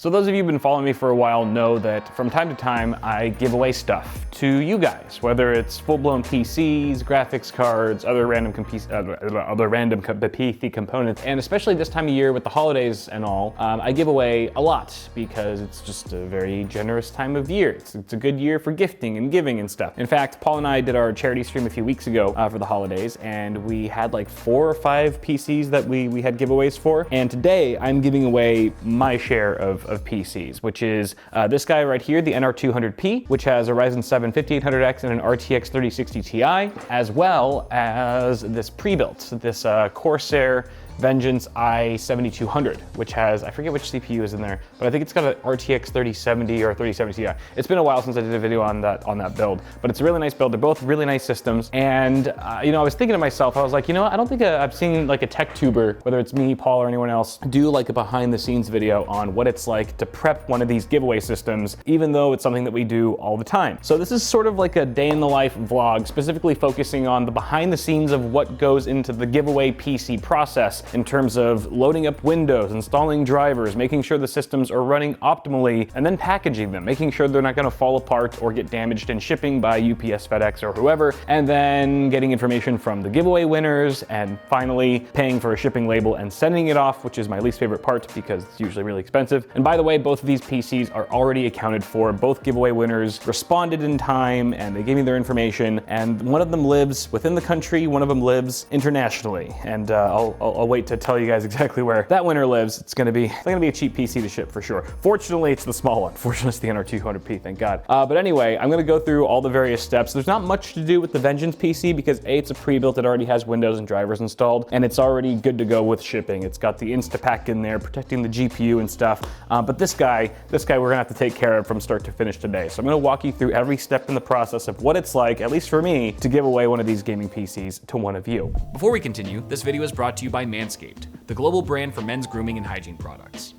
So those of you who've been following me for a while know that from time to time I give away stuff to you guys, whether it's full-blown PCs, graphics cards, other random PC components, and especially this time of year with the holidays and all, I give away a lot because it's just a very generous time of year. It's a good year for gifting and giving and stuff. In fact, Paul and I did our charity stream a few weeks ago for the holidays, and we had like 4 or 5 PCs that we had giveaways for. And today I'm giving away my share of PCs, which is this guy right here, the NR200P, which has a Ryzen 7 5800X and an RTX 3060 Ti, as well as this pre-built, this Corsair Vengeance i7200, which has, I forget which CPU is in there, but I think it's got an RTX 3070 or 3070 Ti. It's been a while since I did a video on that build, but it's a really nice build. They're both really nice systems. And you know, I was thinking to myself, I was like, you know what? I don't think I've seen like a tech tuber, whether it's me, Paul, or anyone else, do like a behind the scenes video on what it's like to prep one of these giveaway systems, even though it's something that we do all the time. So this is sort of like a day in the life vlog, specifically focusing on the behind the scenes of what goes into the giveaway PC process in terms of loading up Windows, installing drivers, making sure the systems are running optimally, and then packaging them, making sure they're not gonna fall apart or get damaged in shipping by UPS, FedEx, or whoever, and then getting information from the giveaway winners, and finally paying for a shipping label and sending it off, which is my least favorite part because it's usually really expensive. And by the way, both of these PCs are already accounted for. Both giveaway winners responded in time, and they gave me their information, and one of them lives within the country, one of them lives internationally, and I'll wait to tell you guys exactly where that winner lives. It's gonna be a cheap PC to ship for sure. Fortunately, it's the small one. Fortunately, it's the NR200P, thank God. But anyway, I'm gonna go through all the various steps. There's not much to do with the Vengeance PC because A, it's a pre-built, it already has Windows and drivers installed, and it's already good to go with shipping. It's got the Instapack in there, protecting the GPU and stuff. But this guy we're gonna have to take care of from start to finish today. So I'm gonna walk you through every step in the process of what it's like, at least for me, to give away one of these gaming PCs to one of you. Before we continue, this video is brought to you by Manscaped, the global brand for men's grooming and hygiene products.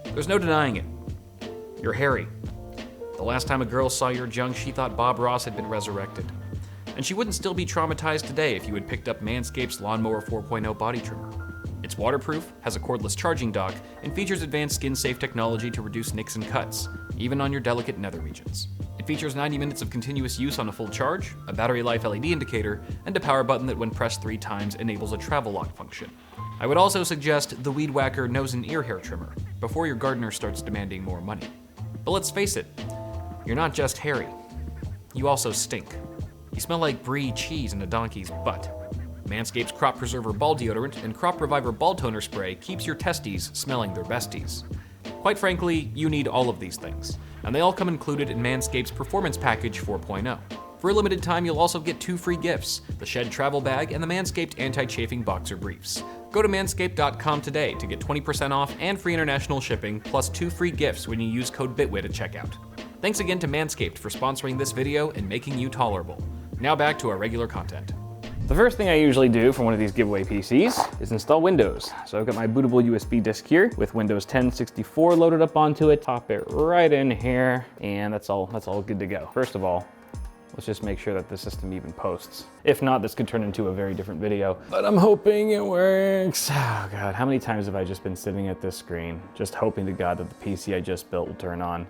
There's no denying it. You're hairy. The last time a girl saw your junk, she thought Bob Ross had been resurrected. And she wouldn't still be traumatized today if you had picked up Manscaped's Lawnmower 4.0 body trimmer. It's waterproof, has a cordless charging dock, and features advanced skin-safe technology to reduce nicks and cuts, even on your delicate nether regions. It features 90 minutes of continuous use on a full charge, a battery life LED indicator, and a power button that when pressed 3 times enables a travel lock function. I would also suggest the Weed Whacker nose and ear hair trimmer before your gardener starts demanding more money. But let's face it, you're not just hairy. You also stink. You smell like brie cheese in a donkey's butt. Manscaped's Crop Preserver Ball Deodorant and Crop Reviver Ball Toner Spray keeps your testes smelling their besties. Quite frankly, you need all of these things, and they all come included in Manscaped's Performance Package 4.0. For a limited time, you'll also get 2 free gifts, the Shed Travel Bag and the Manscaped Anti-Chafing Boxer Briefs. Go to manscaped.com today to get 20% off and free international shipping, plus 2 free gifts when you use code BITWIT at checkout. Thanks again to Manscaped for sponsoring this video and making you tolerable. Now back to our regular content. The first thing I usually do for one of these giveaway PCs is install Windows. So I've got my bootable USB disk here with Windows 10 64 loaded up onto it. Pop it right in here, and that's all good to go. First of all, let's just make sure that the system even posts. If not, this could turn into a very different video, but I'm hoping it works. Oh God, how many times have I just been sitting at this screen, just hoping to God that the PC I just built will turn on?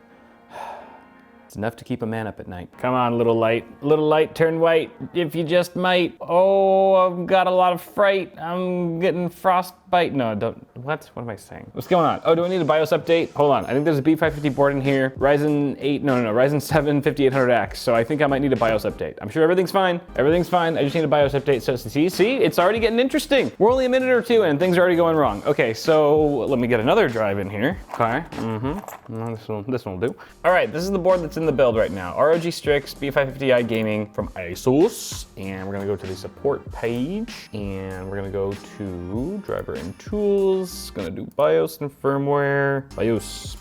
It's enough to keep a man up at night. Come on, little light, turn white, if you just might. Oh, I've got a lot of fright. I'm getting frostbite. No, don't, what am I saying? What's going on? Oh, do I need a BIOS update? Hold on, I think there's a B550 board in here. Ryzen 7 5800X, so I think I might need a BIOS update. I'm sure everything's fine. Everything's fine, I just need a BIOS update. So see, it's already getting interesting. We're only a minute or 2 in and things are already going wrong. Okay, so let me get another drive in here. Okay, this one will do. All right, this is the board that's in the build right now. ROG Strix B550i Gaming from ASUS. And we're gonna go to the support page and we're gonna go to driver and tools. Gonna do BIOS and firmware. BIOS.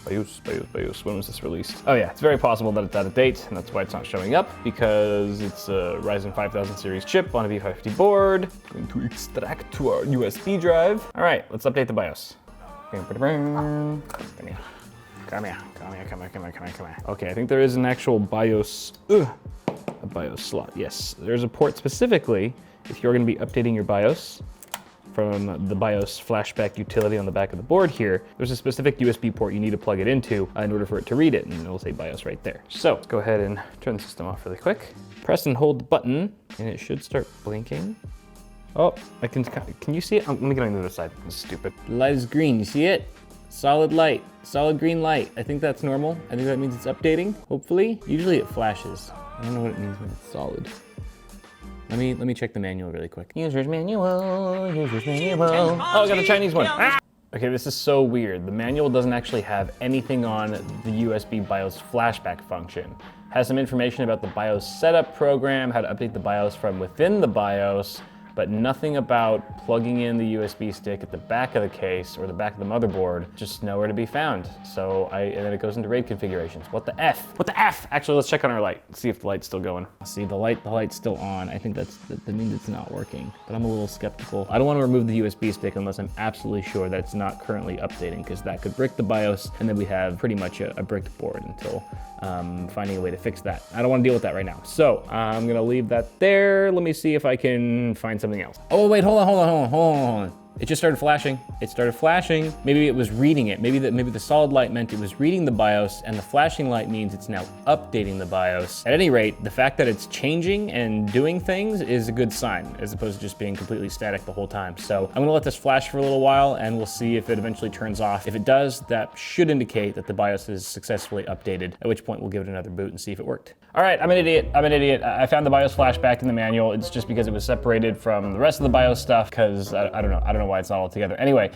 When was this released? Oh yeah, it's very possible that it's out of date and that's why it's not showing up because it's a Ryzen 5000 series chip on a B550 board. Going to extract to our USB drive. All right, let's update the BIOS. Come here. Okay, I think there is an actual BIOS, a BIOS slot. Yes, there's a port specifically if you're gonna be updating your BIOS from the BIOS flashback utility on the back of the board here, there's a specific USB port you need to plug it into in order for it to read it, and it'll say BIOS right there. So let's go ahead and turn the system off really quick. Press and hold the button, and it should start blinking. Oh, can you see it? Let me get on the other side. This is stupid. The light is green, you see it? Solid light, solid green light. I think that's normal. I think that means it's updating, hopefully. Usually it flashes. I don't know what it means when it's solid. Let me check the manual really quick. User's manual, user's manual. Oh, I got a Chinese one. Ah! Okay, this is so weird. The manual doesn't actually have anything on the USB BIOS flashback function. Has some information about the BIOS setup program, how to update the BIOS from within the BIOS, but nothing about plugging in the USB stick at the back of the case or the back of the motherboard, just nowhere to be found. So and then it goes into RAID configurations. What the F? What the F? Actually, let's check on our light, see if the light's still going. See, the light's still on. I think that means it's not working, but I'm a little skeptical. I don't want to remove the USB stick unless I'm absolutely sure that it's not currently updating, because that could brick the BIOS, and then we have pretty much a bricked board until finding a way to fix that. I don't want to deal with that right now. So I'm gonna leave that there. Let me see if I can find something else. Oh wait, hold on. It just started flashing. It started flashing. Maybe it was reading it. Maybe the solid light meant it was reading the BIOS, and the flashing light means it's now updating the BIOS. At any rate, the fact that it's changing and doing things is a good sign, as opposed to just being completely static the whole time. So I'm gonna let this flash for a little while, and we'll see if it eventually turns off. If it does, that should indicate that the BIOS is successfully updated, at which point we'll give it another boot and see if it worked. All right, I'm an idiot. I found the BIOS flashback in the manual. It's just because it was separated from the rest of the BIOS stuff, because I don't know why it's not all together. Anyway,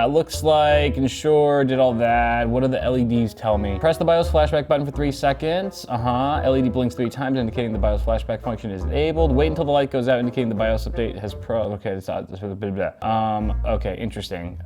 looks like ensure did all that. What do the LEDs tell me? Press the BIOS flashback button for 3 seconds. LED blinks 3 times, indicating the BIOS flashback function is enabled. Wait until the light goes out, indicating the BIOS update has okay, okay, interesting.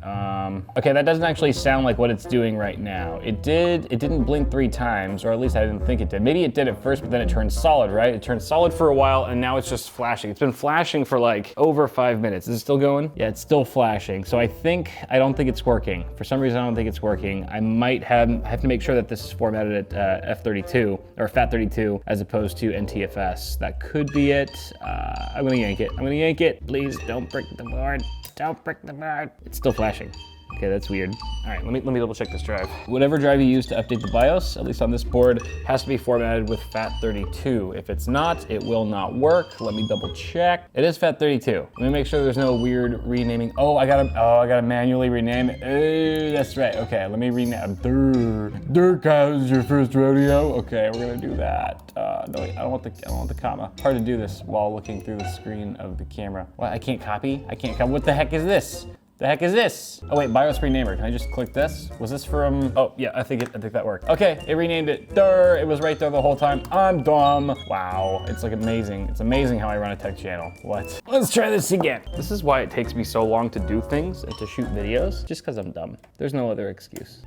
Okay, that doesn't actually sound like what it's doing right now. It didn't blink 3 times, or at least I didn't think it did. Maybe it did at first, but then it turned solid, right? It turned solid for a while, and now it's just flashing. It's been flashing for like over 5 minutes. Is it still going? Yeah, it's still flashing. So I don't think it's working. For some reason, I don't think it's working. I might have to make sure that this is formatted at F32 or FAT32 as opposed to NTFS. That could be it. I'm gonna yank it. Please don't break the board. Don't break the board. It's still flashing. Okay, that's weird. All right, let me double check this drive. Whatever drive you use to update the BIOS, at least on this board, has to be formatted with FAT32. If it's not, it will not work. Let me double check. It is FAT32. Let me make sure there's no weird renaming. Oh, I gotta manually rename it. Oh, that's right. Okay, let me rename. Durkaz is your first rodeo. Okay, we're gonna do that. No, wait, I don't want the comma. Hard to do this while looking through the screen of the camera. What? I can't copy. What the heck is this? The heck is this? Oh wait, BIOS renamer. Can I just click this? Was this from? Oh yeah, I think that worked. Okay, it renamed it. Durr, it was right there the whole time. I'm dumb. Wow, it's like amazing. It's amazing how I run a tech channel. What? Let's try this again. This is why it takes me so long to do things and to shoot videos, just because I'm dumb. There's no other excuse.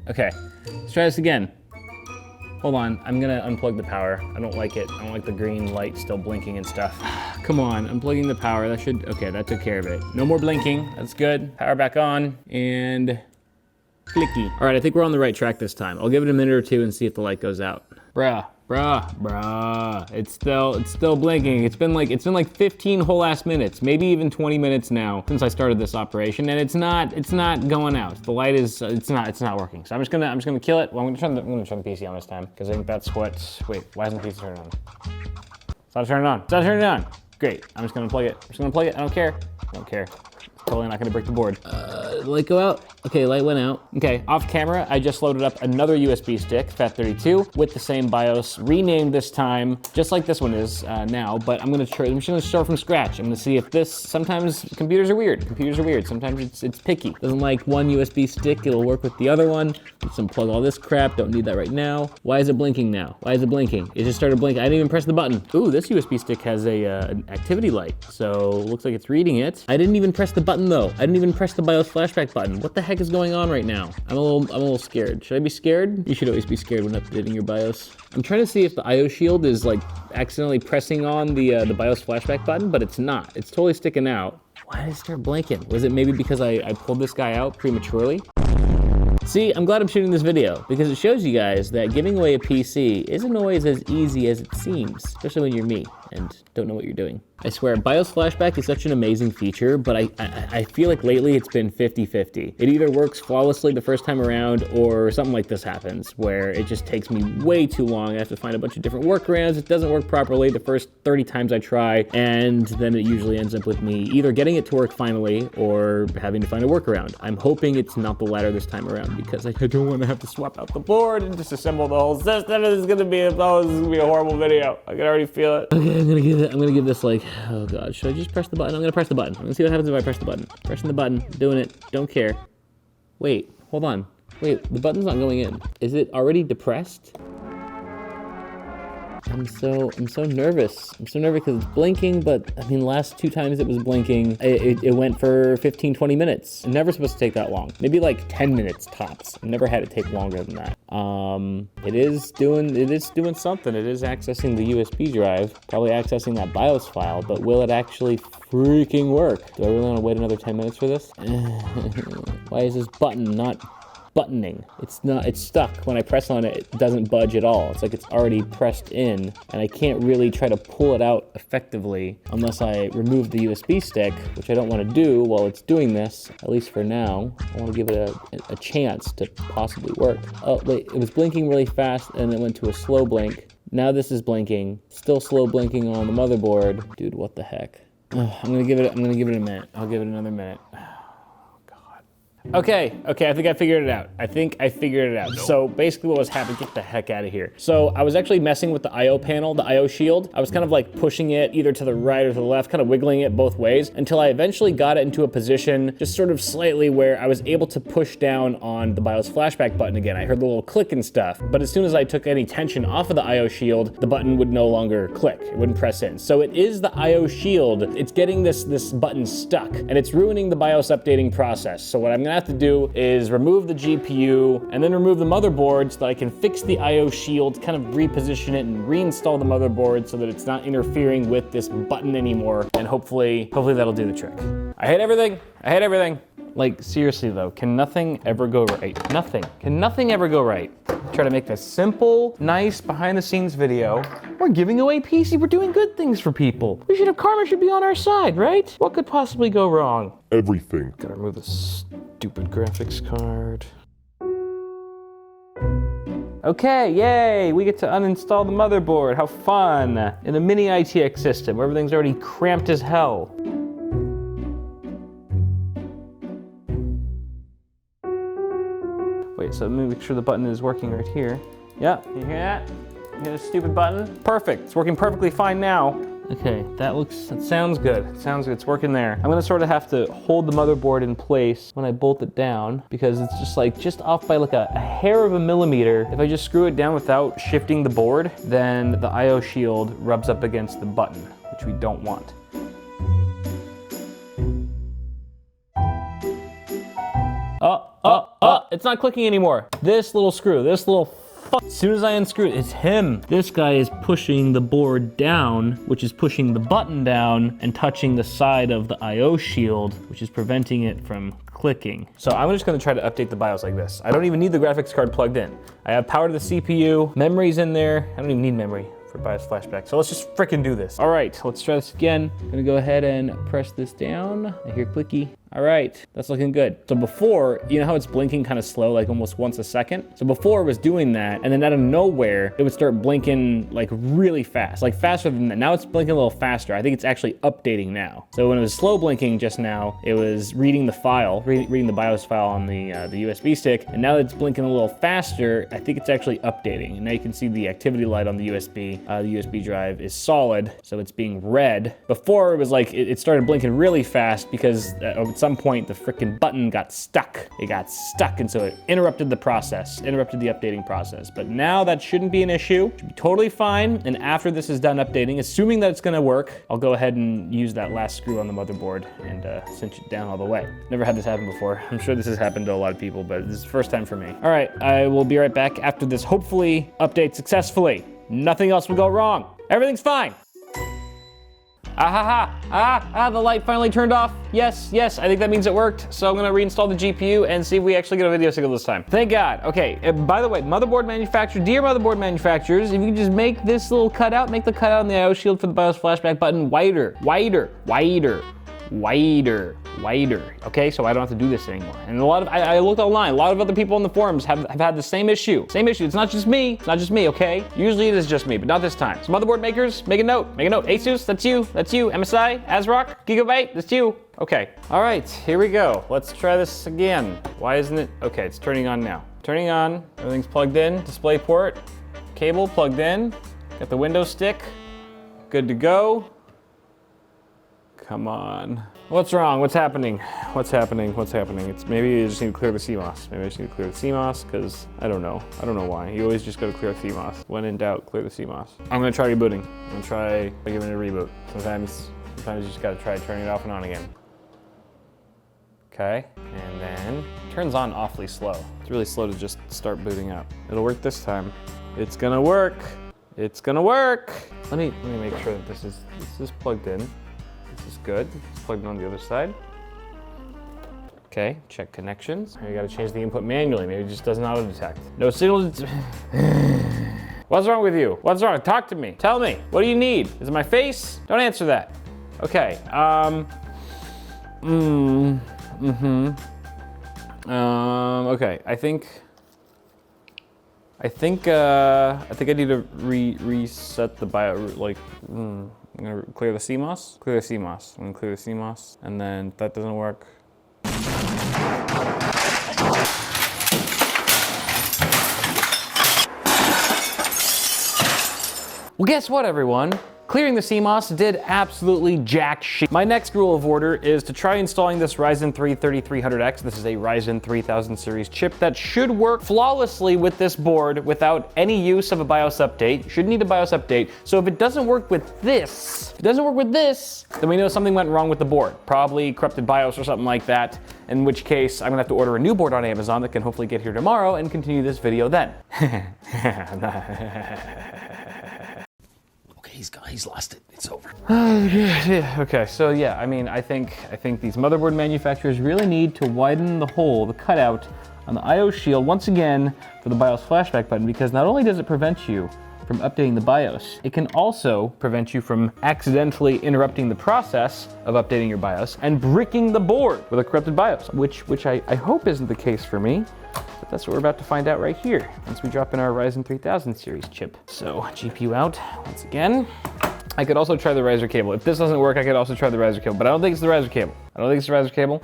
Okay, let's try this again. Hold on, I'm gonna unplug the power. I don't like it. I don't like the green light still blinking and stuff. Come on, unplugging the power. Okay, that took care of it. No more blinking, that's good. Power back on, and clicky. All right, I think we're on the right track this time. I'll give it a minute or two and see if the light goes out. Bruh. It's still blinking. It's been like 15 whole ass minutes, maybe even 20 minutes now since I started this operation, and it's not going out. The light is it's not working. So I'm just gonna kill it. Well, I'm gonna turn the PC on this time because I think that's what. Wait, why isn't the PC turning on? It's not turning on. It's not turning on. Great. I'm just gonna plug it. I don't care. Totally not gonna break the board. Light go out? Okay, light went out. Okay, off camera, I just loaded up another USB stick, FAT32, with the same BIOS, renamed this time, just like this one is now, but I'm just gonna start from scratch. I'm gonna see if sometimes computers are weird. Sometimes it's picky. Doesn't like one USB stick, it'll work with the other one. Let's unplug all this crap, don't need that right now. Why is it blinking now? It just started blinking. I didn't even press the button. Ooh, this USB stick has an activity light, so looks like it's reading it. I didn't even press the button though. I didn't even press the BIOS flashback button. What the heck is going on right now? I'm a little scared. Should I be scared? You should always be scared when updating your BIOS. I'm trying to see if the IO shield is like accidentally pressing on the BIOS flashback button, but it's not. It's totally sticking out. Why did it start blinking? Was it maybe because I pulled this guy out prematurely? See, I'm glad I'm shooting this video because it shows you guys that giving away a PC isn't always as easy as it seems, especially when you're me and don't know what you're doing. I swear, BIOS flashback is such an amazing feature, but I feel like lately it's been 50-50. It either works flawlessly the first time around, or something like this happens, where it just takes me way too long. I have to find a bunch of different workarounds. It doesn't work properly the first 30 times I try, and then it usually ends up with me either getting it to work finally, or having to find a workaround. I'm hoping it's not the latter this time around, because I don't want to have to swap out the board and disassemble the whole system. This is gonna be a horrible video. I can already feel it. Okay, I'm gonna give this like, oh God, should I just press the button? I'm gonna press the button. I'm gonna see what happens if I press the button. Pressing the button, doing it, don't care. Wait, hold on. Wait, the button's not going in. Is it already depressed? I'm so nervous. I'm so nervous because it's blinking, but I mean, last 2 times it was blinking, it went for 15, 20 minutes. It's never supposed to take that long. Maybe like 10 minutes tops. I've never had it take longer than that. It is doing something. It is accessing the USB drive, probably accessing that BIOS file, but will it actually freaking work? Do I really want to wait another 10 minutes for this? Why is this button not buttoning? It's stuck. When I press on it, it doesn't budge at all. It's like it's already pressed in, and I can't really try to pull it out effectively unless I remove the USB stick, which I don't want to do while it's doing this, at least for now. I want to give it a chance to possibly work. Oh wait, it was blinking really fast and it went to a slow blink. Now this is blinking, still slow blinking on the motherboard. Dude, what the heck? I'm gonna give it a minute. I'll give it another minute. Okay, I think I figured it out. So basically what was happening, get the heck out of here. So I was actually messing with the IO panel, the IO shield. I was kind of like pushing it either to the right or to the left, kind of wiggling it both ways until I eventually got it into a position just sort of slightly where I was able to push down on the BIOS flashback button again. I heard the little click and stuff, but as soon as I took any tension off of the IO shield, the button would no longer click. It wouldn't press in. So it is the IO shield. It's getting this button stuck, and it's ruining the BIOS updating process. So what I'm gonna have to do is remove the GPU and then remove the motherboard so that I can fix the IO shield, kind of reposition it and reinstall the motherboard so that it's not interfering with this button anymore. And hopefully that'll do the trick. I hate everything. Like, seriously though, can nothing ever go right? Can nothing ever go right? Try to make this simple, nice, behind the scenes video. We're giving away PC, we're doing good things for people. Karma should be on our side, right? What could possibly go wrong? Everything. Gotta remove this stupid graphics card. Okay, yay, we get to uninstall the motherboard. How fun. In a mini ITX system where everything's already cramped as hell. Wait, so let me make sure the button is working right here. Yeah, you hear that? You hear the stupid button? Perfect, it's working perfectly fine now. Okay, that sounds good. It's working there. I'm gonna sort of have to hold the motherboard in place when I bolt it down because it's just off by like a hair of a millimeter. If I just screw it down without shifting the board, then the IO shield rubs up against the button, which we don't want. It's not clicking anymore. This little screw, as soon as I unscrew it, it's him. This guy is pushing the board down, which is pushing the button down and touching the side of the IO shield, which is preventing it from clicking. So I'm just gonna try to update the BIOS like this. I don't even need the graphics card plugged in. I have power to the CPU, memory's in there. I don't even need memory for BIOS flashback. So let's just frickin' do this. All right, let's try this again. I'm gonna go ahead and press this down. I hear clicky. All right, that's looking good. So before, you know how it's blinking kind of slow, like almost once a second? So before it was doing that, and then out of nowhere, it would start blinking like really fast, like faster than that. Now it's blinking a little faster. I think it's actually updating now. So when it was slow blinking just now, it was reading the file, reading the BIOS file on the USB stick, and now that it's blinking a little faster, I think it's actually updating. And now you can see the activity light on the USB. The USB drive is solid, so it's being read. Before it was like, it started blinking really fast because at some point the frickin' button got stuck. It got stuck, and so it interrupted the updating process. But now that shouldn't be an issue. Should be totally fine. And after this is done updating, assuming that it's gonna work, I'll go ahead and use that last screw on the motherboard and cinch it down all the way. Never had this happen before. I'm sure this has happened to a lot of people, but this is the first time for me. All right, I will be right back after this hopefully update successfully. Nothing else will go wrong. Everything's fine. The light finally turned off. Yes, I think that means it worked. So I'm gonna reinstall the GPU and see if we actually get a video signal this time. Thank God. Okay, by the way, motherboard manufacturer, dear motherboard manufacturers, if you can just make this little cutout, make the cutout on the IO shield for the BIOS flashback button wider. Okay, so I don't have to do this anymore. And I looked online, a lot of other people on the forums have had the same issue. It's not just me, okay? Usually it is just me, but not this time. So motherboard makers, make a note. Asus, that's you. MSI, ASRock, Gigabyte, that's you. Okay, all right, here we go. Let's try this again. Why isn't it? Okay, it's turning on now. Turning on, everything's plugged in, display port, cable plugged in, got the Windows stick, good to go. Come on. What's wrong? What's happening? It's maybe you just need to clear the CMOS. Because I don't know why. You always just gotta clear CMOS. When in doubt, clear the CMOS. I'm gonna try rebooting. I'm gonna try giving it a reboot. Sometimes you just gotta try turning it off and on again. Okay, and then it turns on awfully slow. It's really slow to just start booting up. It'll work this time. It's gonna work. Let me make sure that this is plugged in. This is good. It's plugged in on the other side. Okay, check connections. You gotta change the input manually. Maybe it just doesn't auto detect. No signal. What's wrong with you? What's wrong? Talk to me. Tell me. What do you need? Is it my face? Don't answer that. Okay. Okay. I think I need to reset the I'm gonna clear the CMOS. I'm gonna clear the CMOS, and then if that doesn't work. Well, guess what, everyone? Clearing the CMOS did absolutely jack shit. My next rule of order is to try installing this Ryzen 3 3300X. This is a Ryzen 3000 series chip that should work flawlessly with this board without any use of a BIOS update. You shouldn't need a BIOS update. So if it doesn't work with this, then we know something went wrong with the board. Probably corrupted BIOS or something like that. In which case, I'm gonna have to order a new board on Amazon that can hopefully get here tomorrow and continue this video then. He's lost it. It's over. Okay, so yeah, I think these motherboard manufacturers really need to widen the hole, the cutout on the IO shield once again for the BIOS flashback button, because not only does it prevent you from updating the BIOS, it can also prevent you from accidentally interrupting the process of updating your BIOS and bricking the board with a corrupted BIOS, which I hope isn't the case for me. But that's what we're about to find out right here once we drop in our Ryzen 3000 series chip. So GPU out once again. I could also try the riser cable. If this doesn't work, I could also try the riser cable, but I don't think it's the riser cable.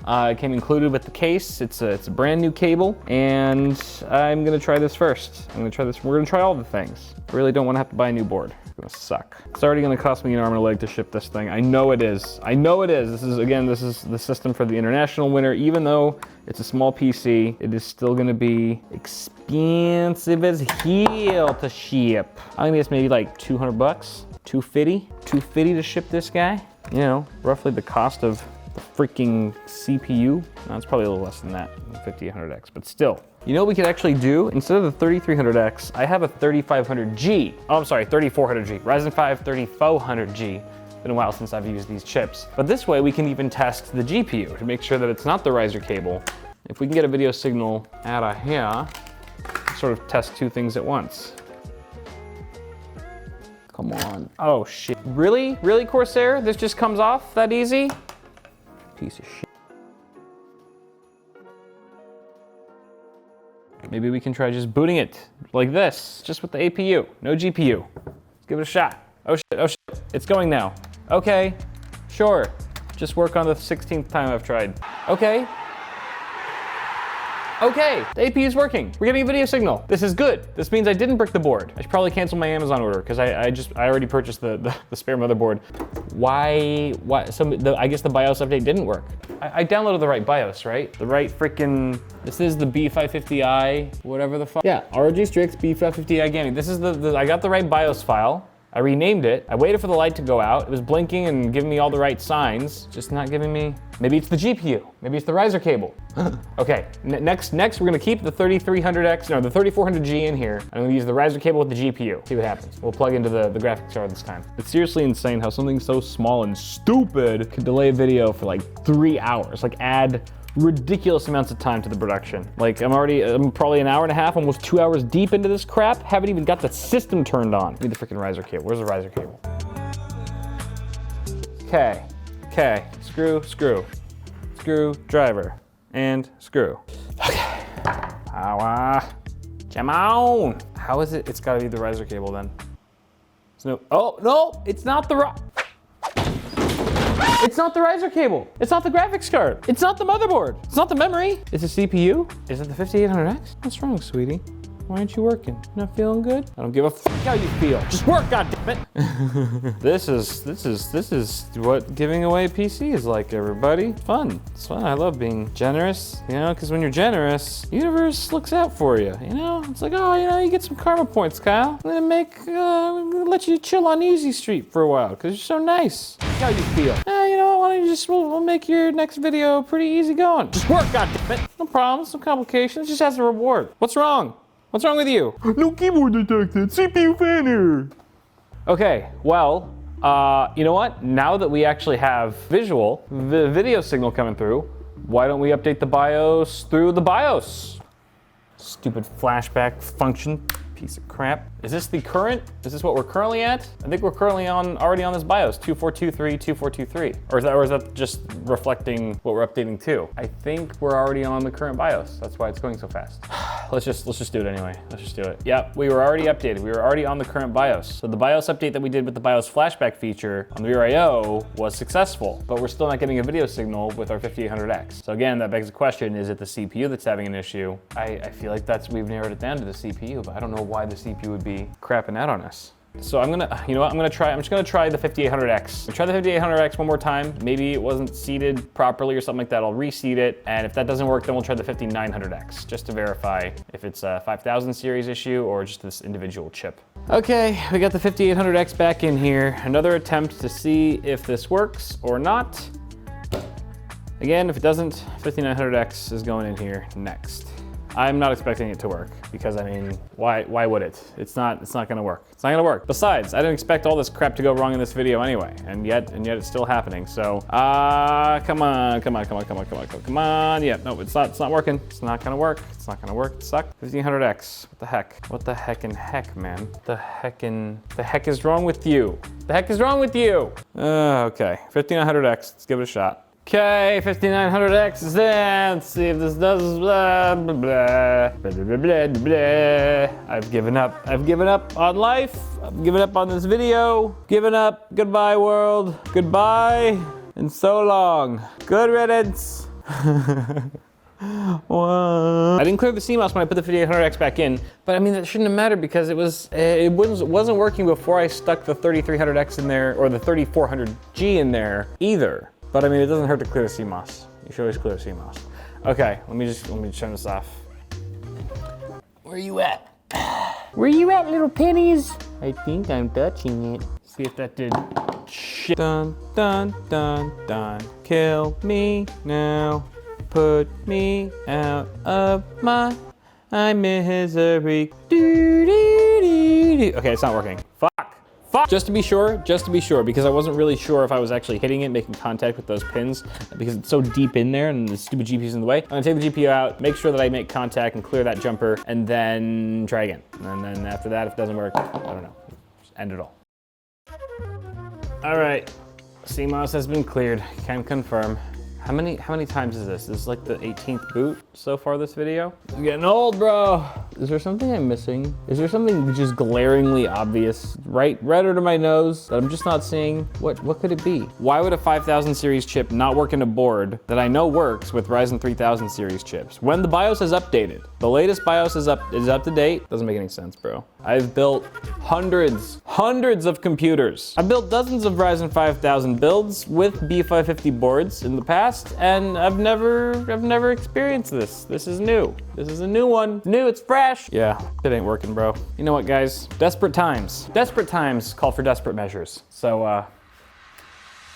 It came included with the case. It's a brand new cable, and I'm gonna try this first. We're gonna try all the things. I really don't wanna have to buy a new board. It's gonna suck. It's already gonna cost me an arm and a leg to ship this thing. I know it is. This is the system for the international winner. Even though it's a small PC, it is still gonna be expensive as hell to ship. I think it's maybe like 200 bucks. 250 to ship this guy. You know, roughly the cost of the freaking CPU. No, it's probably a little less than that, 5800X, but still. You know what we could actually do? Instead of the 3300X, I have a 3500G. Oh, I'm sorry, 3400G. Ryzen 5 3400G. Been a while since I've used these chips. But this way we can even test the GPU to make sure that it's not the riser cable. If we can get a video signal out of here, sort of test two things at once. Come on. Oh shit. Really? Really, Corsair? This just comes off that easy? Piece of shit. Maybe we can try just booting it like this, just with the APU, no GPU. Let's give it a shot. Oh shit, it's going now. Okay, sure. Just work on the 16th time I've tried. Okay, the APU is working. We're getting a video signal. This is good. This means I didn't brick the board. I should probably cancel my Amazon order because I already purchased the spare motherboard. Why? I guess the BIOS update didn't work. I downloaded the right BIOS, right? The right freaking, this is the B550i, whatever the fuck. Yeah, ROG Strix B550i gaming. This is I got the right BIOS file. I renamed it. I waited for the light to go out. It was blinking and giving me all the right signs, just not giving me, maybe it's the GPU. Maybe it's the riser cable. Okay, next we're gonna keep the 3300X, no, the 3400G in here. I'm gonna use the riser cable with the GPU. See what happens. We'll plug into the graphics card this time. It's seriously insane how something so small and stupid could delay a video for like 3 hours, like add ridiculous amounts of time to the production. Like I'm probably an hour and a half, almost 2 hours deep into this crap. Haven't even got the system turned on. Need the freaking riser cable. Where's the riser cable? Okay, screw driver, and screw. Okay, come on. How is it? It's gotta be the riser cable then. Oh no, it's not the It's not the riser cable. It's not the graphics card. It's not the motherboard. It's not the memory. It's the CPU. Is it the 5800X? What's wrong, sweetie? Why aren't you working? Not feeling good? I don't give a f how you feel. Just work, goddammit. This is what giving away PC is like, everybody. Fun. It's fun. I love being generous, you know, because when you're generous, the universe looks out for you, you know? It's like, oh, you know, you get some karma points, Kyle. I'm gonna let you chill on Easy Street for a while, because you're so nice. How you feel? You know, why don't you just, we'll make your next video pretty easy going. Just work, goddammit. No problems, no complications, just as a reward. What's wrong? What's wrong with you? No keyboard detected, CPU failure. Okay, well, you know what? Now that we actually have the video signal coming through, why don't we update the BIOS through the BIOS? Stupid flashback function, piece of crap. Is this the current? Is this what we're currently at? I think we're currently already on this BIOS, 2423, 2423. Or is that just reflecting what we're updating to? I think we're already on the current BIOS. That's why it's going so fast. Let's just do it anyway. Let's just do it. Yep, we were already updated. We were already on the current BIOS. So the BIOS update that we did with the BIOS flashback feature on the VRIO was successful, but we're still not getting a video signal with our 5800X. So again, that begs the question, is it the CPU that's having an issue? I feel like we've narrowed it down to the CPU, but I don't know why the CPU would be crapping out on us. So I'm you know what, I'm just gonna try the 5800X. I'll try the 5800X one more time. Maybe it wasn't seated properly or something like that. I'll reseat it. And if that doesn't work, then we'll try the 5900X just to verify if it's a 5000 series issue or just this individual chip. Okay, we got the 5800X back in here. Another attempt to see if this works or not. Again, if it doesn't, 5900X is going in here next. I'm not expecting it to work because, I mean, why would it? It's not gonna work. It's not gonna work. Besides, I didn't expect all this crap to go wrong in this video anyway, and yet it's still happening. So, come on. Yeah, no, it's not working. It's not gonna work. It's not gonna work. It sucked. 1500X. What the heck? What the heckin' heck, man? What the heck is wrong with you? The heck is wrong with you? Okay, 1500X. Let's give it a shot. Okay, 5900X is in. Let's see if this does blah, blah, blah, blah, blah, blah, blah. I've given up. I've given up on life. I've given up on this video. Given up. Goodbye, world. Goodbye. And so long. Good riddance. I didn't clear the CMOS when I put the 5800X back in, but I mean, that shouldn't have mattered because it wasn't working before I stuck the 3300X in there or the 3400G in there either. But I mean, it doesn't hurt to clear the CMOS. You should always clear the CMOS. Okay, let me turn this off. Where you at? Where you at, little pennies? I think I'm touching it. See if that did shit. Dun, dun, dun, dun. Kill me now. Put me out of my misery. Do, do, do, do. Okay, it's not working. Fuck. Just to be sure, because I wasn't really sure if I was actually hitting it, making contact with those pins, because it's so deep in there and the stupid GPU's in the way. I'm gonna take the GPU out, make sure that I make contact and clear that jumper, and then try again. And then after that, if it doesn't work, I don't know, just end it all. All right, CMOS has been cleared, can confirm. How many times is this? This is like the 18th boot so far this video. I'm getting old, bro. Is there something I'm missing? Is there something just glaringly obvious right under my nose that I'm just not seeing? What could it be? Why would a 5000 series chip not work in a board that I know works with Ryzen 3000 series chips? When the BIOS is updated, the latest BIOS is up to date. Doesn't make any sense, bro. I've built hundreds of computers. I've built dozens of Ryzen 5000 builds with B550 boards in the past. past, and I've never experienced this. This is new. This is a new one. It's new, it's fresh. Yeah, it ain't working, bro. You know what, guys? Desperate times. Desperate times call for desperate measures. So, I'm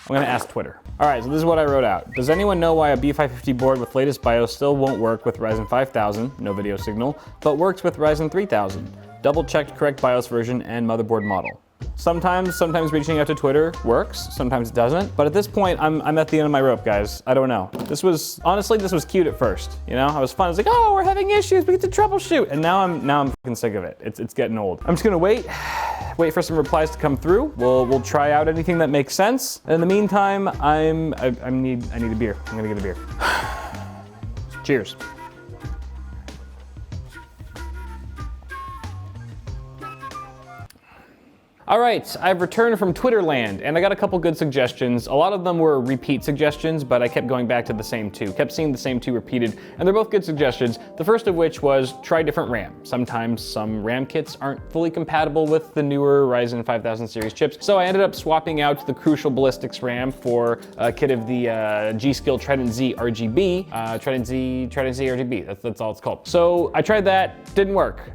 gonna ask Twitter. All right, so this is what I wrote out. Does anyone know why a B550 board with latest BIOS still won't work with Ryzen 5000, no video signal, but works with Ryzen 3000? Double checked correct BIOS version and motherboard model. Sometimes reaching out to Twitter works, sometimes it doesn't. But at this point, I'm at the end of my rope, guys. I don't know. Honestly, this was cute at first. You know, I was fun. I was like, oh, we're having issues, we get to troubleshoot. And now I'm fucking sick of it. It's getting old. I'm just gonna wait for some replies to come through. We'll try out anything that makes sense. And in the meantime, I need a beer. I'm gonna get a beer. Cheers. All right, I've returned from Twitterland, and I got a couple good suggestions. A lot of them were repeat suggestions, but I kept going back to the same two. Kept seeing the same two repeated, and they're both good suggestions. The first of which was try different RAM. Sometimes some RAM kits aren't fully compatible with the newer Ryzen 5000 series chips, so I ended up swapping out the Crucial Ballistics RAM for a kit of the G-Skill Trident Z RGB. Trident Z RGB, that's all it's called. So I tried that, didn't work.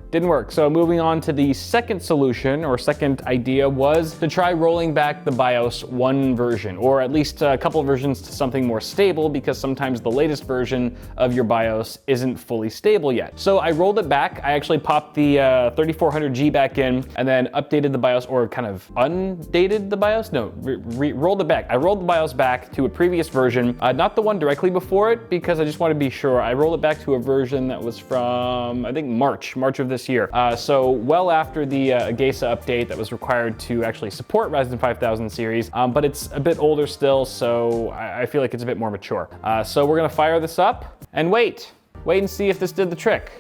So moving on to the second solution, or second idea, was to try rolling back the BIOS one version, or at least a couple versions, to something more stable, because sometimes the latest version of your BIOS isn't fully stable yet. So I rolled it back. I actually popped the 3400G back in, and then updated the BIOS, or kind of undated the BIOS? No, rolled it back. I rolled the BIOS back to a previous version, not the one directly before it, because I just want to be sure. I rolled it back to a version that was from, I think, March of this year. So well after the AGESA update that was required to actually support Ryzen 5000 series, but it's a bit older still, so I feel like it's a bit more mature. So we're gonna fire this up and wait and see if this did the trick.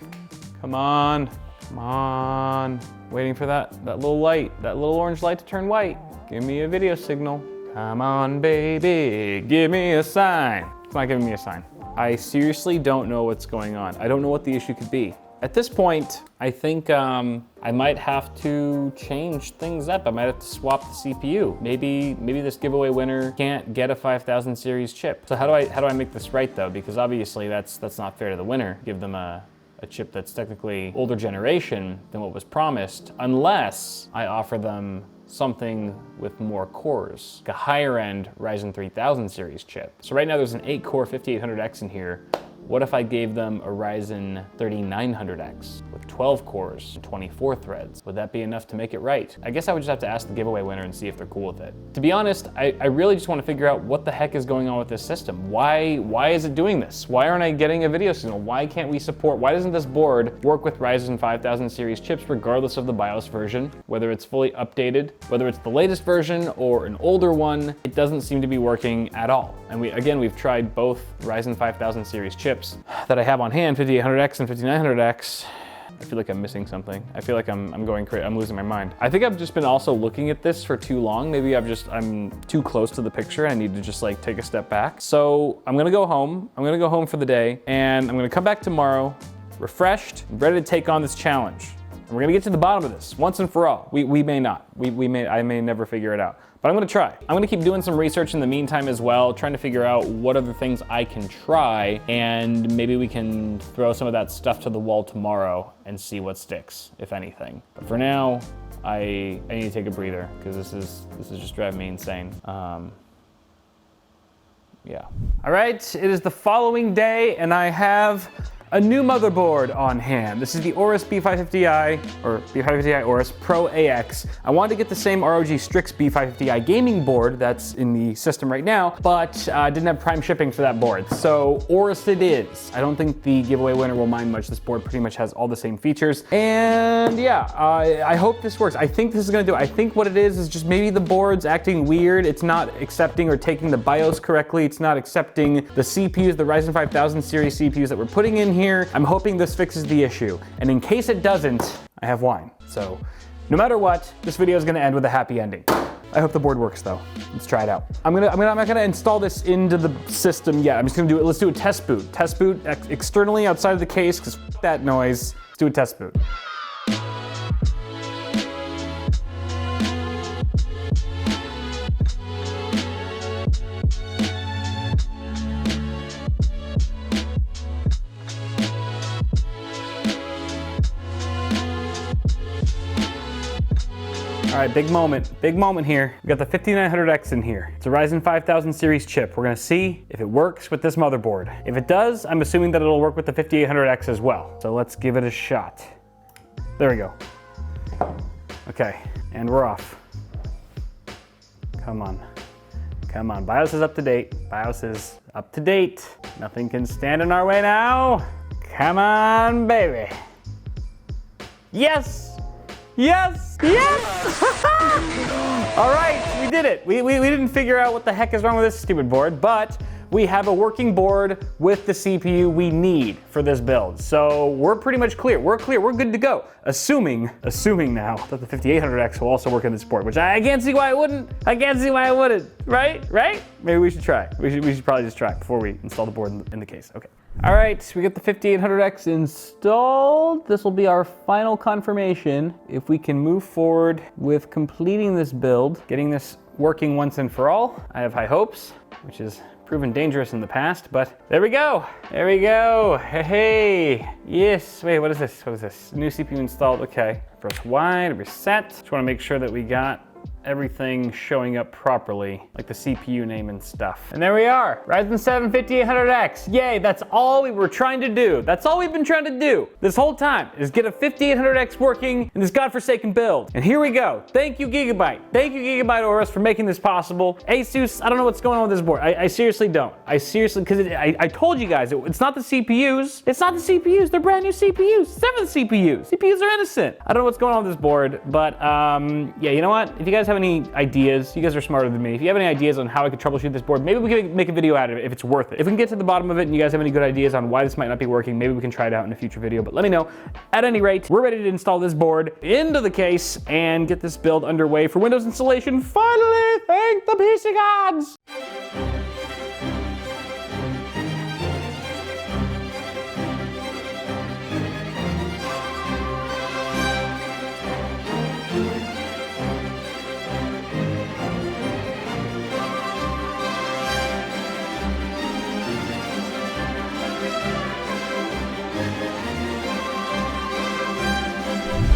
Come on. Waiting for that little light, that little orange light to turn white. Give me a video signal. Come on, baby, give me a sign. It's not giving me a sign. I seriously don't know what's going on. I don't know what the issue could be. At this point, I think I might have to change things up. I might have to swap the CPU. Maybe this giveaway winner can't get a 5000 series chip. So how do I make this right though? Because obviously that's not fair to the winner. Give them a chip that's technically older generation than what was promised, unless I offer them something with more cores, like a higher end Ryzen 3000 series chip. So right now there's an 8-core 5800X in here. What if I gave them a Ryzen 3900X with 12 cores and 24 threads? Would that be enough to make it right? I guess I would just have to ask the giveaway winner and see if they're cool with it. To be honest, I really just want to figure out what the heck is going on with this system. Why is it doing this? Why aren't I getting a video signal? Why can't we support, why doesn't this board work with Ryzen 5000 series chips regardless of the BIOS version? Whether it's fully updated, whether it's the latest version or an older one, it doesn't seem to be working at all. And we've tried both Ryzen 5000 series chips that I have on hand, 5800X and 5900X. I feel like I'm missing something. I feel like I'm going crazy. I'm losing my mind. I think I've just been also looking at this for too long. Maybe I'm too close to the picture. I need to just like take a step back. So I'm gonna go home. I'm gonna go home for the day, and I'm gonna come back tomorrow refreshed, ready to take on this challenge. And we're gonna get to the bottom of this once and for all. We may not. I may never figure it out. But I'm gonna try. I'm gonna keep doing some research in the meantime as well, trying to figure out what other things I can try, and maybe we can throw some of that stuff to the wall tomorrow and see what sticks, if anything. But for now, I need to take a breather, because this is just driving me insane. Yeah. All right, it is the following day, and I have a new motherboard on hand. This is the Aorus B550i, or B550i Aorus Pro AX. I wanted to get the same ROG Strix B550i gaming board that's in the system right now, but didn't have prime shipping for that board. So Aorus it is. I don't think the giveaway winner will mind much. This board pretty much has all the same features. And yeah, I hope this works. I think this is gonna do it. I think what it is just maybe the board's acting weird. It's not accepting or taking the BIOS correctly. It's not accepting the CPUs, the Ryzen 5000 series CPUs that we're putting in here. I'm hoping this fixes the issue. And in case it doesn't, I have wine. So no matter what, this video is gonna end with a happy ending. I hope the board works though. Let's try it out. I'm not gonna install this into the system yet. I'm just gonna do it, let's do a test boot. Test boot externally outside of the case, because f that noise. Let's do a test boot. All right, big moment here. We got the 5900X in here. It's a Ryzen 5000 series chip. We're gonna see if it works with this motherboard. If it does, I'm assuming that it'll work with the 5800X as well. So let's give it a shot. There we go. Okay, and we're off. Come on. Come on, BIOS is up to date. BIOS is up to date. Nothing can stand in our way now. Come on, baby. Yes! Yes! Yes! All right, we did it. We didn't figure out what the heck is wrong with this stupid board, but we have a working board with the CPU we need for this build. So we're pretty much clear. We're good to go. Assuming now that the 5800X will also work in this board, which I can't see why it wouldn't. I can't see why it wouldn't, right? Maybe we should try. We should probably just try before we install the board in the case. Okay. All right, we got the 5800X installed. This will be our final confirmation if we can move forward with completing this build, getting this working once and for all. I have high hopes, which has proven dangerous in the past, but there we go. There we go. Hey, yes. Wait, what is this? What is this? New CPU installed. Okay. Press Y to reset. Just want to make sure that we got everything showing up properly, like the CPU name and stuff. And there we are, Ryzen 7 5800X. Yay, that's all we were trying to do. That's all we've been trying to do this whole time, is get a 5800X working in this godforsaken build. And here we go. Thank you, Gigabyte. Thank you, Gigabyte OS, for making this possible. Asus, I don't know what's going on with this board. I seriously don't. I seriously, because I told you guys, it's not the CPUs. It's not the CPUs. They're brand new CPUs. 7 CPUs. CPUs are innocent. I don't know what's going on with this board, but yeah, you know what? If you guys have any ideas, you guys are smarter than me. If you have any ideas on how I could troubleshoot this board, maybe we can make a video out of it if it's worth it. If we can get to the bottom of it and you guys have any good ideas on why this might not be working, maybe we can try it out in a future video, but let me know. At any rate, we're ready to install this board into the case and get this build underway for Windows installation. Finally, thank the PC gods!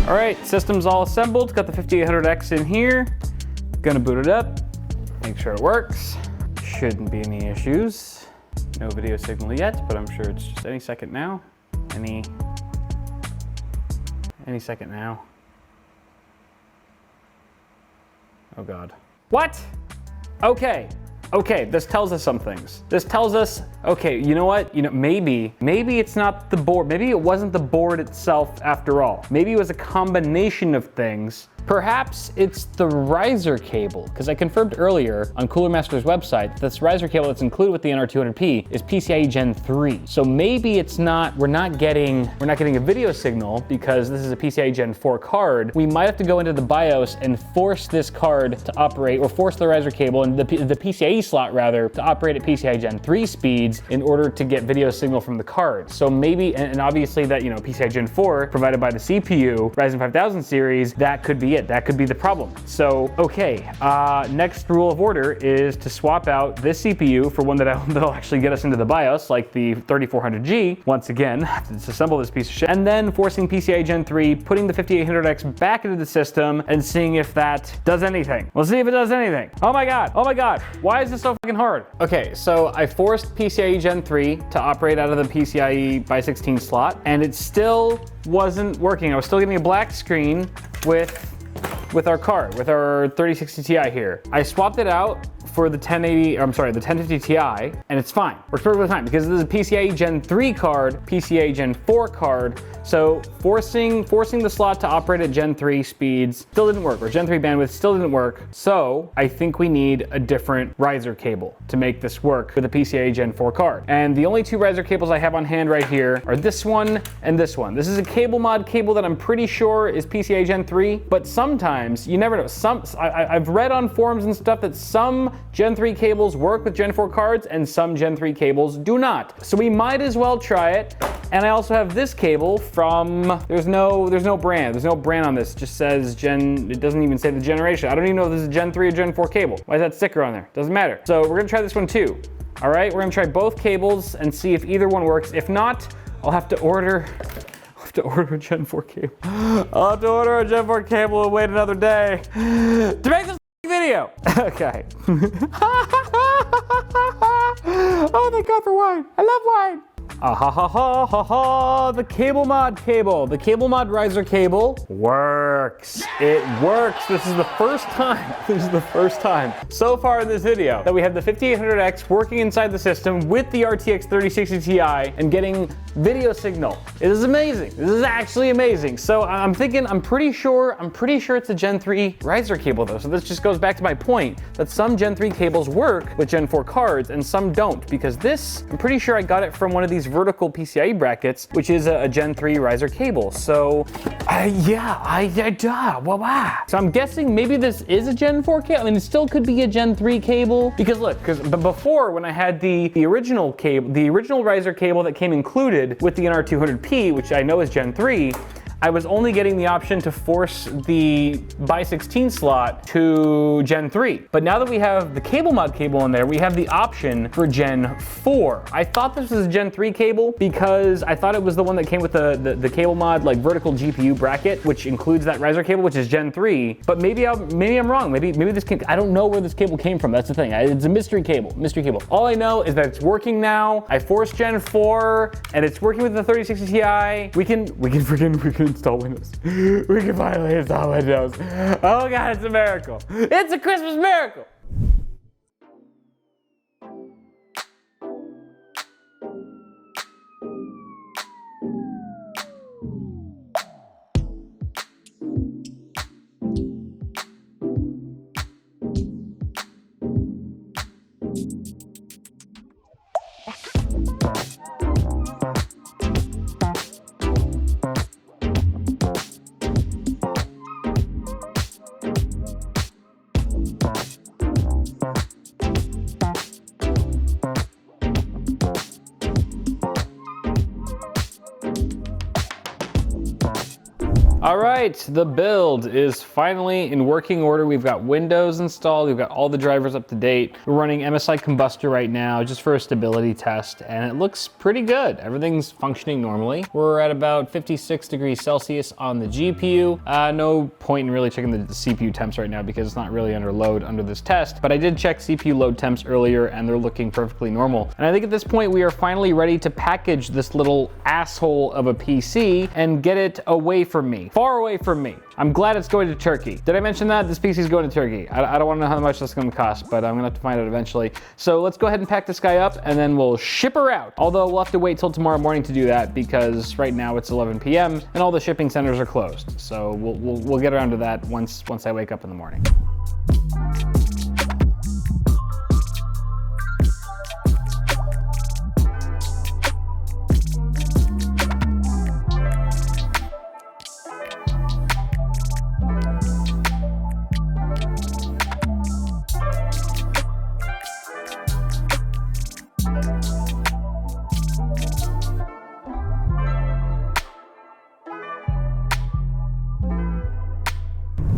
All right, system's all assembled. Got the 5800X in here. Gonna boot it up, make sure it works. Shouldn't be any issues. No video signal yet, but I'm sure it's just any second now. Any second now. Oh God. What? Okay, this tells us some things. This tells us, okay, you know what? Maybe it's not the board. Maybe it wasn't the board itself after all. Maybe it was a combination of things. Perhaps it's the riser cable, because I confirmed earlier on Cooler Master's website that this riser cable that's included with the NR200P is PCIe Gen 3. So maybe it's not, we're not getting a video signal because this is a PCIe Gen 4 card. We might have to go into the BIOS and force this card to operate, or force the riser cable and the PCIe slot rather, to operate at PCIe Gen 3 speeds in order to get video signal from the card. So maybe, and obviously that, PCIe Gen 4 provided by the CPU, Ryzen 5000 series, that could be it. That could be the problem. So, okay, next rule of order is to swap out this CPU for one that'll actually get us into the BIOS, like the 3400G. Once again, disassemble this piece of shit, and then forcing PCIe Gen 3, putting the 5800X back into the system, and seeing if that does anything. We'll see if it does anything. Oh my God, why is this so fucking hard? Okay, so I forced PCIe Gen 3 to operate out of the PCIe by 16 slot, and it still wasn't working. I was still getting a black screen with our card, with our 3060 Ti here. I swapped it out for the 1050 Ti, and it's fine. Works perfectly fine because this is a PCIe Gen 3 card, PCIe Gen 4 card, so forcing the slot to operate at Gen 3 speeds still didn't work, or Gen 3 bandwidth still didn't work, so I think we need a different riser cable to make this work with a PCIe Gen 4 card. And the only two riser cables I have on hand right here are this one and this one. This is a cable mod cable that I'm pretty sure is PCIe Gen 3, but sometimes, you never know, I've read on forums and stuff that some Gen 3 cables work with Gen 4 cards and some Gen 3 cables do not. So we might as well try it. And I also have this cable from, there's no brand on this. It just says it doesn't even say the generation. I don't even know if this is Gen 3 or Gen 4 cable. Why is that sticker on there? Doesn't matter. So we're gonna try this one too. All right, we're gonna try both cables and see if either one works. If not, I'll have to order to order a Gen 4 cable. I'll have to order a Gen 4 cable and wait another day to make this video. Okay. Oh, thank God for wine. I love wine. Ah ha ha ha ha ha, the cable mod cable. The cable mod riser cable works. It works. This is the first time so far in this video that we have the 5800X working inside the system with the RTX 3060 Ti and getting video signal. It is amazing. This is actually amazing. So I'm pretty sure it's a Gen 3 riser cable though. So this just goes back to my point that some Gen 3 cables work with Gen 4 cards and some don't, because this, I'm pretty sure I got it from one of these vertical PCIe brackets, which is a Gen 3 riser cable. So so I'm guessing maybe this is a Gen 4 cable. I mean, it still could be a Gen 3 cable, because look, before when I had the original cable, the original riser cable that came included with the NR200P, which I know is Gen 3, I was only getting the option to force the by16 slot to Gen 3. But now that we have the cable mod cable in there, we have the option for Gen 4. I thought this was a Gen 3 cable because I thought it was the one that came with the cable mod like vertical GPU bracket, which includes that riser cable, which is Gen 3. But maybe I'm wrong. Maybe this cable, I don't know where this cable came from. That's the thing. It's a mystery cable. All I know is that it's working now. I forced Gen 4 and it's working with the 3060 Ti. We can install Windows. We can finally install Windows. Oh God, it's a miracle. It's a Christmas miracle. All right, the build is finally in working order. We've got Windows installed. We've got all the drivers up to date. We're running MSI Combustor right now just for a stability test, and it looks pretty good. Everything's functioning normally. We're at about 56 degrees Celsius on the GPU. No point in really checking the CPU temps right now because it's not really under load under this test, but I did check CPU load temps earlier and they're looking perfectly normal. And I think at this point we are finally ready to package this little asshole of a PC and get it away from me. Far away from me. I'm glad it's going to Turkey. Did I mention that? This PC is going to Turkey. I don't want to know how much that's going to cost, but I'm going to have to find out eventually. So let's go ahead and pack this guy up and then we'll ship her out. Although we'll have to wait till tomorrow morning to do that because right now it's 11 p.m. and all the shipping centers are closed. So we'll get around to that once I wake up in the morning.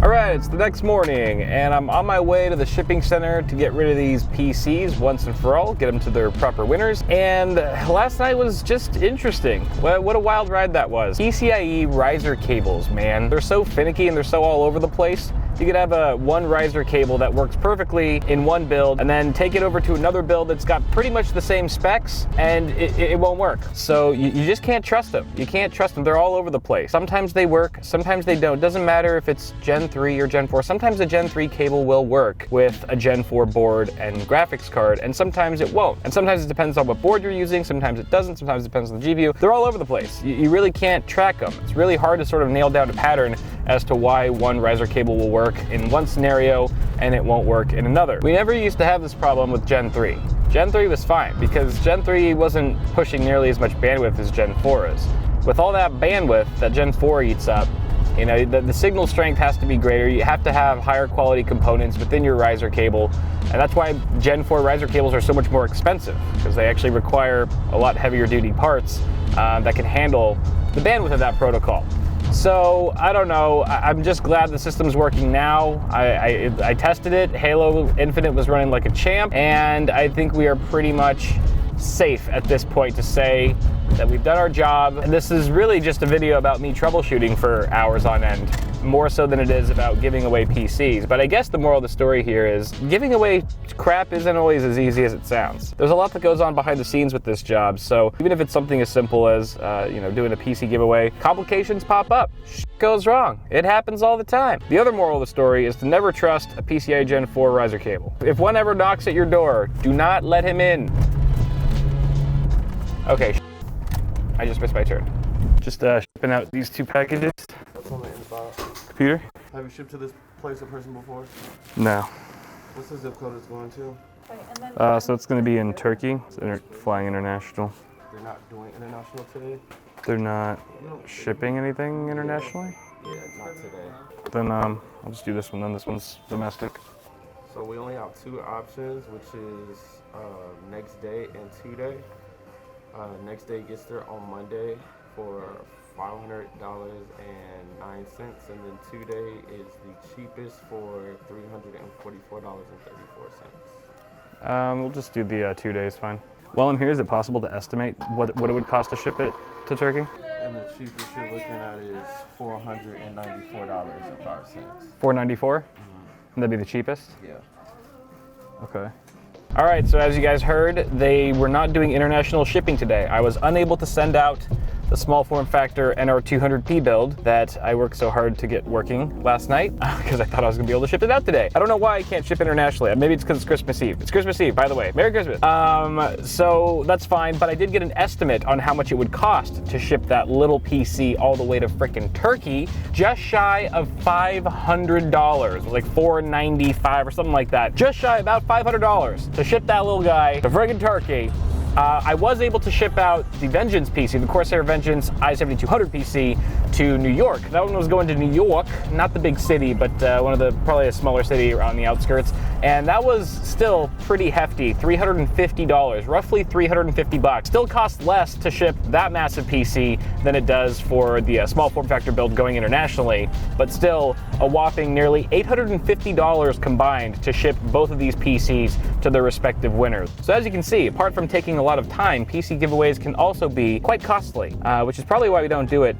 All right, it's the next morning and I'm on my way to the shipping center to get rid of these PCs once and for all, get them to their proper winners. And last night was just interesting. What a wild ride that was. PCIe riser cables, man. They're so finicky and they're so all over the place. You could have one riser cable that works perfectly in one build and then take it over to another build that's got pretty much the same specs and it won't work. So you just can't trust them. You can't trust them. They're all over the place. Sometimes they work, sometimes they don't. Doesn't matter if it's Gen 3 or Gen 4. Sometimes a Gen 3 cable will work with a Gen 4 board and graphics card, and sometimes it won't. And sometimes it depends on what board you're using, sometimes it doesn't, sometimes it depends on the GPU. They're all over the place. You really can't track them. It's really hard to sort of nail down a pattern as to why one riser cable will work in one scenario and it won't work in another. We never used to have this problem with Gen 3. Gen 3 was fine because Gen 3 wasn't pushing nearly as much bandwidth as Gen 4 is. With all that bandwidth that Gen 4 eats up, you know, the signal strength has to be greater. You have to have higher quality components within your riser cable. And that's why Gen 4 riser cables are so much more expensive, because they actually require a lot heavier duty parts that can handle the bandwidth of that protocol. So I don't know, I'm just glad the system's working now. I tested it, Halo Infinite was running like a champ, and I think we are pretty much safe at this point to say that we've done our job. And this is really just a video about me troubleshooting for hours on end, more so than it is about giving away PCs. But I guess the moral of the story here is giving away crap isn't always as easy as it sounds. There's a lot that goes on behind the scenes with this job, so even if it's something as simple as doing a PC giveaway, complications pop up. Shit goes wrong. It happens all the time. The other moral of the story is to never trust a PCIe Gen 4 riser cable. If one ever knocks at your door, do not let him in. Okay, I just missed my turn. Just shipping out these 2 packages. What's on the inbox? Computer? Have you shipped to this place or person before? No. What's the zip code it's going to? So it's going to be in Turkey. It's flying international. They're not doing international today? They're not shipping anything internationally? Yeah, not today. Then I'll just do this one then. This one's domestic. So we only have 2 options, which is next day and 2 day. Next day gets there on Monday for $500.09, and then 2 day is the cheapest for $344.34. We'll just do the 2 days, fine. While I'm here, is it possible to estimate what it would cost to ship it to Turkey? And the cheapest you're looking at is $494.05. $494? That'd be the cheapest? Yeah. Okay. All right, so as you guys heard, they were not doing international shipping today. I was unable to send out the small form factor NR200P build that I worked so hard to get working last night because I thought I was gonna be able to ship it out today. I don't know why I can't ship internationally. Maybe it's because it's Christmas Eve. It's Christmas Eve, by the way. Merry Christmas. So that's fine, but I did get an estimate on how much it would cost to ship that little PC all the way to frickin' Turkey, just shy of $500, like $495 or something like that. Just shy about $500 to ship that little guy to frickin' Turkey. I was able to ship out the Vengeance PC, the Corsair Vengeance i7200 PC, to New York. That one was going to New York, not the big city, but probably a smaller city around the outskirts. And that was still pretty hefty, $350, roughly 350 bucks. Still costs less to ship that massive PC than it does for the small form factor build going internationally, but still a whopping nearly $850 combined to ship both of these PCs to their respective winners. So as you can see, apart from taking a lot of time, PC giveaways can also be quite costly, which is probably why we don't do it,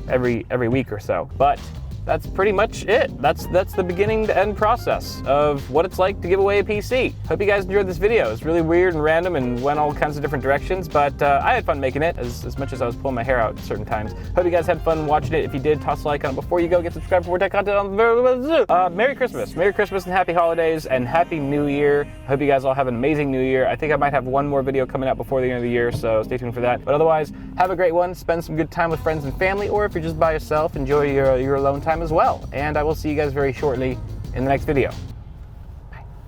every week or so. But that's pretty much it. That's the beginning to end process of what it's like to give away a PC. Hope you guys enjoyed this video. It's really weird and random and went all kinds of different directions, but I had fun making it as much as I was pulling my hair out at certain times. Hope you guys had fun watching it. If you did, toss a like on it before you go. Get subscribed for more tech content on Merry Christmas. Merry Christmas and happy holidays and happy New Year. Hope you guys all have an amazing New Year. I think I might have one more video coming out before the end of the year, so stay tuned for that. But otherwise, have a great one. Spend some good time with friends and family, or if you're just by yourself, enjoy your alone time as well. And I will see you guys very shortly in the next video.